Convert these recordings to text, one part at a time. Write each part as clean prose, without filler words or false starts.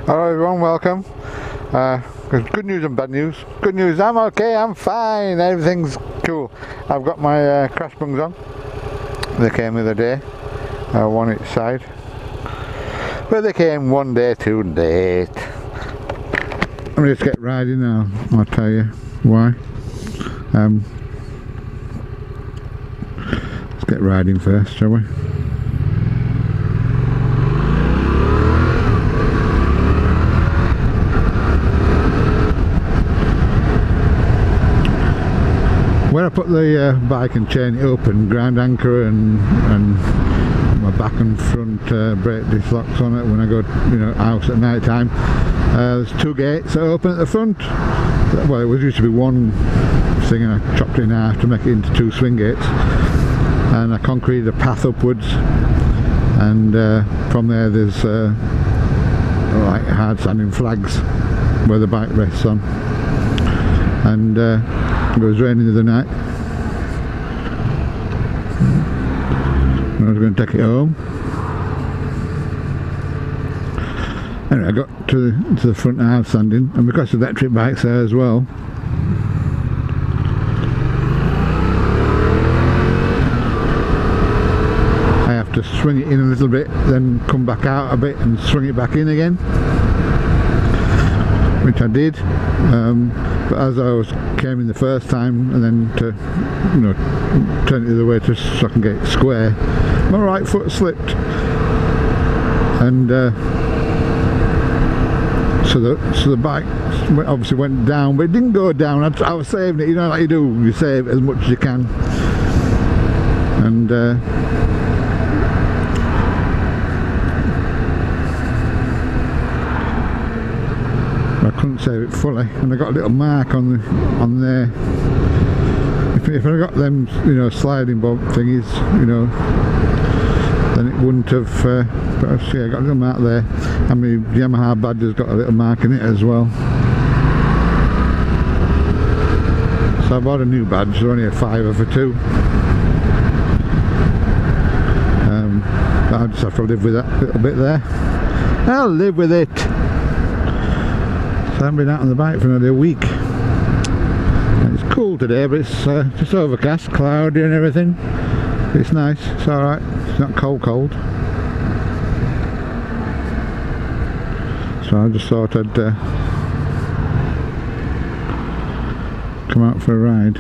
Hello everyone, welcome. Good news and bad news. Good news, I'm okay, I'm fine, everything's cool. I've got my crash bungs on. They came the other day, one each side. But they came one day too late. Let me just get riding now, I'll tell you why. Let's get riding first, shall we? Where I put the bike and chain it up and ground anchor and my back and front brake disc locks on it when I go, out at night time. There's two gates that open at the front. Well, it was used to be one thing and I chopped it in half to make it into two swing gates. And I concreted a path upwards. And from there there's like hard standing flags where the bike rests on. And it was raining the other night and I was going to take it home. Anyway, I got to the front hard standing, and because the electric bike's there as well, I have to swing it in a little bit, then come back out a bit and swing it back in again, which I did. But as I came in the first time, and then to turn it the other way so I can get it square, my right foot slipped, and so the bike obviously went down, but it didn't go down. I was saving it, like you do, you save as much as you can, and I couldn't save it fully, and I got a little mark on there. If I got them, sliding bolt thingies, then it wouldn't have. But I got a little mark there, and my Yamaha badge has got a little mark in it as well. So I bought a new badge. They're only a £5 for two. But I just have to live with that little bit there. I'll live with it. I haven't been out on the bike for nearly a week. It's cool today, but it's just overcast, cloudy and everything. It's nice, it's alright, it's not cold. So I just thought I'd come out for a ride.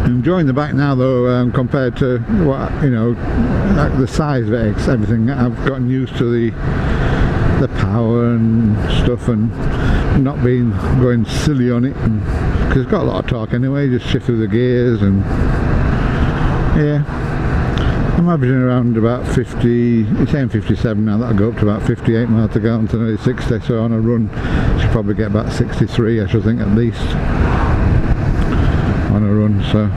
Enjoying the bike now though, compared to what like the size of it, everything. I've gotten used to the power and stuff, and not going silly on it, because it's got a lot of torque anyway. Just shift through the gears, and yeah, I'm averaging around about 50. It's saying 57 now. That'll go up to about 58 miles to go on to nearly 60. So on a run, should probably get about 63, I should think, at least. On a run, so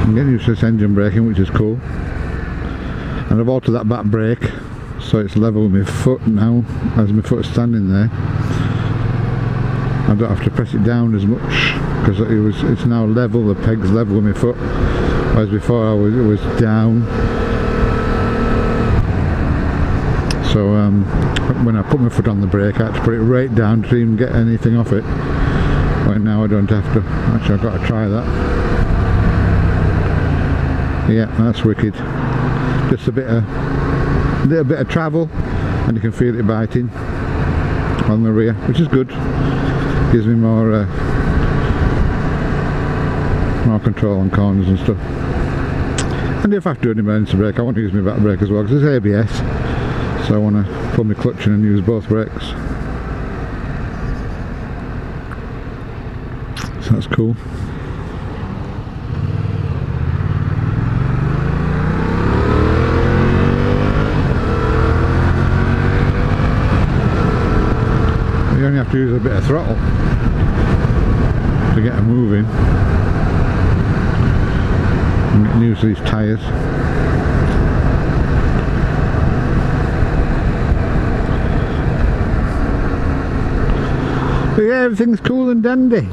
I'm getting used to this engine braking, which is cool. And I've altered that back brake so it's level with my foot now, as my foot's standing there. I don't have to press it down as much, because it's now level, the peg's level with my foot, whereas before it was down. So when I put my foot on the brake, I had to put it right down to even get anything off it. Right now I don't have to. Actually, I've got to try that. Yeah, that's wicked. Just a little bit of travel, and you can feel it biting on the rear, which is good. Gives me more control on corners and stuff. And if I have to do an emergency brake, I want to use my back brake as well, because it's ABS. So I want to pull my clutch in and use both brakes. So that's cool. You only have to use a bit of throttle to get them moving. getting used to these tyres. But yeah, everything's cool and dandy.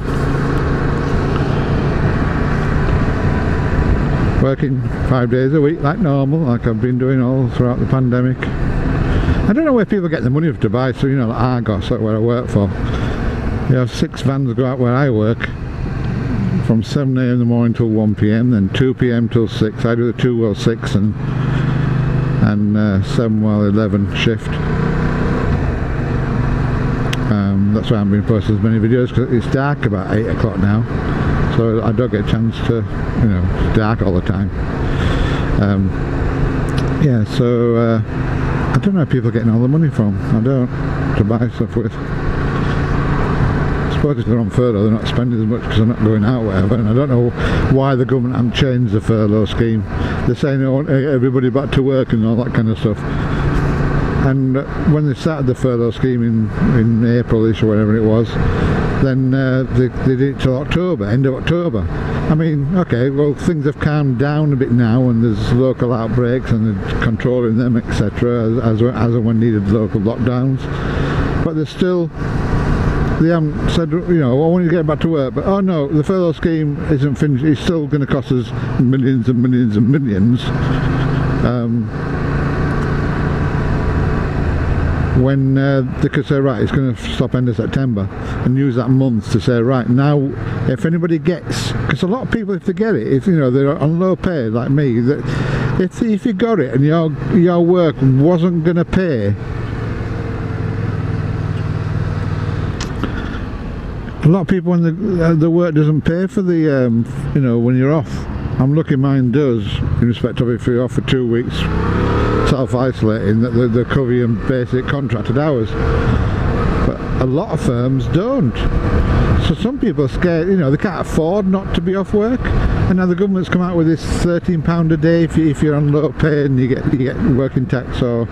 Working 5 days a week like normal, like I've been doing all throughout the pandemic. I don't know where people get the money to buy, so you know, like Argos, like where I work for. You have 6 vans go out where I work from 7 AM in the morning till 1 PM, then 2 PM till 6. I do the 2 while 6 and 7 while 11 shift. That's why I haven't been posting as many videos, because it's dark about 8 o'clock now, so I don't get a chance to, you know, it's dark all the time. Yeah, so I don't know where people are getting all the money from. I don't, to buy stuff with. I suppose if they're on furlough, they're not spending as much because they're not going out, whatever. And I don't know why the government hasn't changed the furlough scheme. They're saying they want everybody back to work and all that kind of stuff. And when they started the furlough scheme in April-ish or whatever it was, then they did it till October, end of October. I mean, okay, well, things have calmed down a bit now, and there's local outbreaks and they're controlling them, etc., as and when needed local lockdowns. But there's still, they haven't said, you know, I want you to get back to work, but oh no, the furlough scheme isn't finished. It's still going to cost us millions and millions and millions. When they could say, right, it's going to stop end of September, and use that month to say, right, now if anybody gets, because a lot of people, if they get it, if you know they're on low pay like me, that if you got it and your work wasn't going to pay, a lot of people, when the work doesn't pay for the you know, when you're off. I'm lucky mine does, in respect of if you're off for 2 weeks self-isolating, that they cover your basic contracted hours, but a lot of firms don't. So some people are scared, you know, they can't afford not to be off work, and now the government's come out with this £13 a day if you're on low pay and you get working tax, or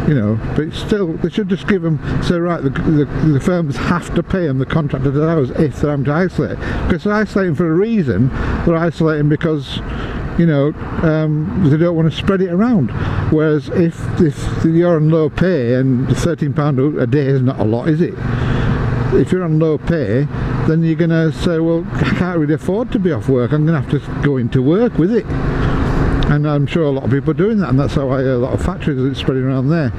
you know. But still, they should just give them, say, right, the firms have to pay them the contracted hours if they're having to isolate, because they're isolating for a reason. They're isolating because, you know, they don't want to spread it around. Whereas if you're on low pay, and £13 a day is not a lot, is it? If you're on low pay, then you're going to say, well, I can't really afford to be off work, I'm going to have to go into work with it. And I'm sure a lot of people are doing that, and that's how a lot of factories are spreading around there.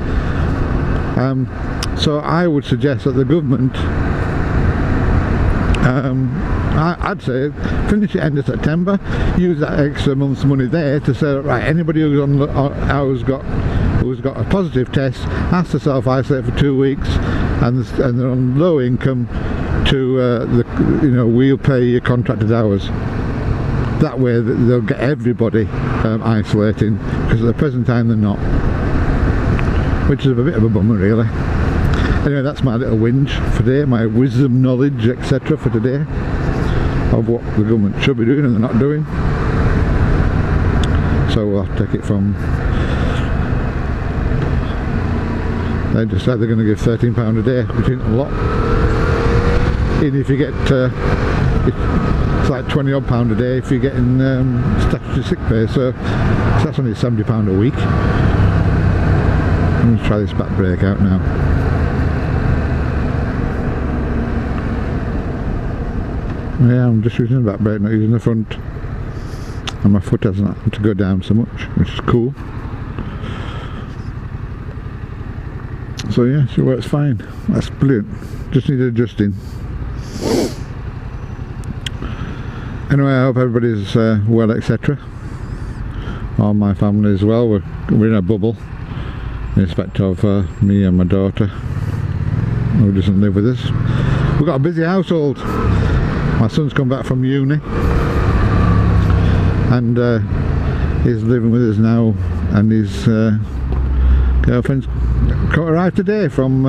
So I would suggest that the government, I'd say, finish it end of September, use that extra month's money there to say, right, anybody who's got a positive test has to self-isolate for 2 weeks, and they're on low income, to you know, we'll pay your contracted hours. That way they'll get everybody isolating, because at the present time they're not, which is a bit of a bummer, really. Anyway, that's my little whinge for today, my wisdom, knowledge, etc. for today, of what the government should be doing and they're not doing. So we'll have to take it from, they just said they're going to give £13 a day, which isn't a lot. Even if you get, it's like £20 odd a day if you're getting statutory sick pay, so that's only £70 a week. I'm going to try this back brake out now. Yeah, I'm just using the back brake, not using the front, and my foot hasn't happened to go down so much, which is cool. So yeah, she works fine. That's brilliant. Just needed adjusting. Anyway, I hope everybody's well, etc. All my family as well. We're in a bubble in respect of me and my daughter, who doesn't live with us. We've got a busy household. My son's come back from uni, and he's living with us now, and his girlfriend's arrived today from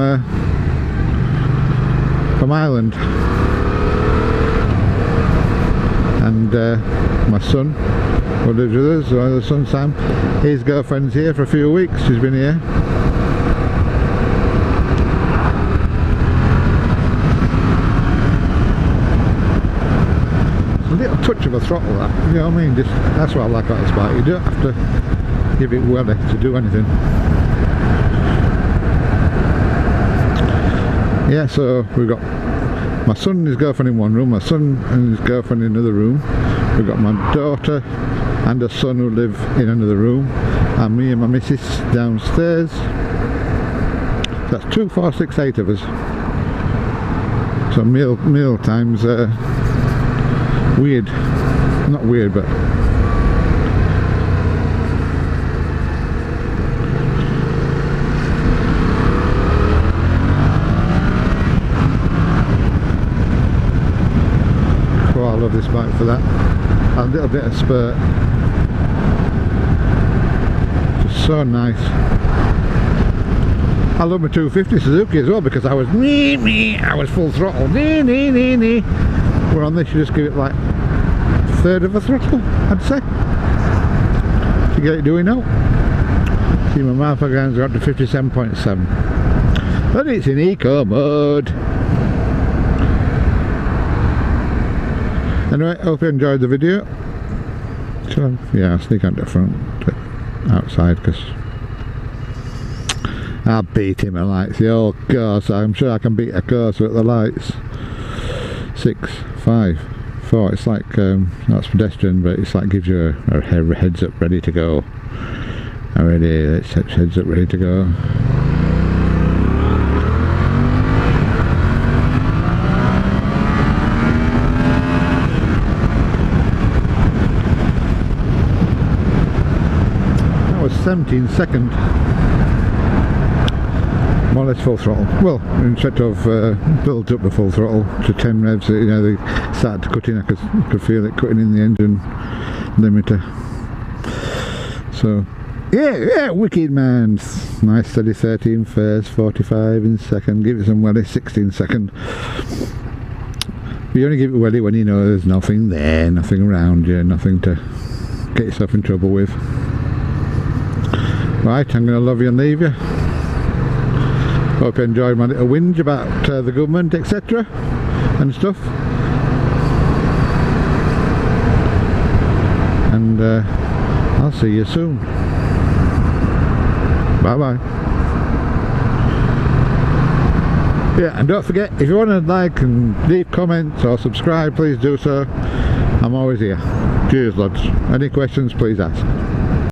Ireland. And my son, who lives with us, or the son Sam, his girlfriend's here for a few weeks. She's been here. little touch of a throttle, that, you know what I mean? Just, that's what I like about this bike. You don't have to give it welly to do anything. Yeah, so we've got my son and his girlfriend in one room, my son and his girlfriend in another room. We've got my daughter and a son who live in another room, and me and my missus downstairs. That's 2, 4, 6, 8 of us. So meal times weird, not weird, but oh, I love this bike for that. A little bit of spurt, just so nice. I love my 250 Suzuki as well, because I was full throttle. Where on this you just give it like a third of a throttle, I'd say, to get it doing out. See, my marquez got to 57.7, but it's in eco mode. Anyway, hope you enjoyed the video. So yeah, I'll sneak out the front, outside, because I beat him at lights. The old course, I'm sure I can beat a course with the lights. 6, 5, 4. It's like that's pedestrian, but it's like gives you a heads up, ready to go. Already, it's heads up, ready to go. That was 17 seconds. More or less full throttle. Well, instead of built up the full throttle to 10 revs, you know, they started to cut in. I could feel it cutting in the engine limiter. So, yeah, wicked man. Nice steady 13 first, 45 in second. Give it some welly, 16 second. You only give it welly when you know there's nothing there, nothing around you, nothing to get yourself in trouble with. Right, I'm going to love you and leave you. Hope you enjoyed my little whinge about the government, etc. and stuff. And I'll see you soon. Bye bye. Yeah, and don't forget, if you want to like and leave comments or subscribe, please do so. I'm always here. Cheers lads. Any questions, please ask.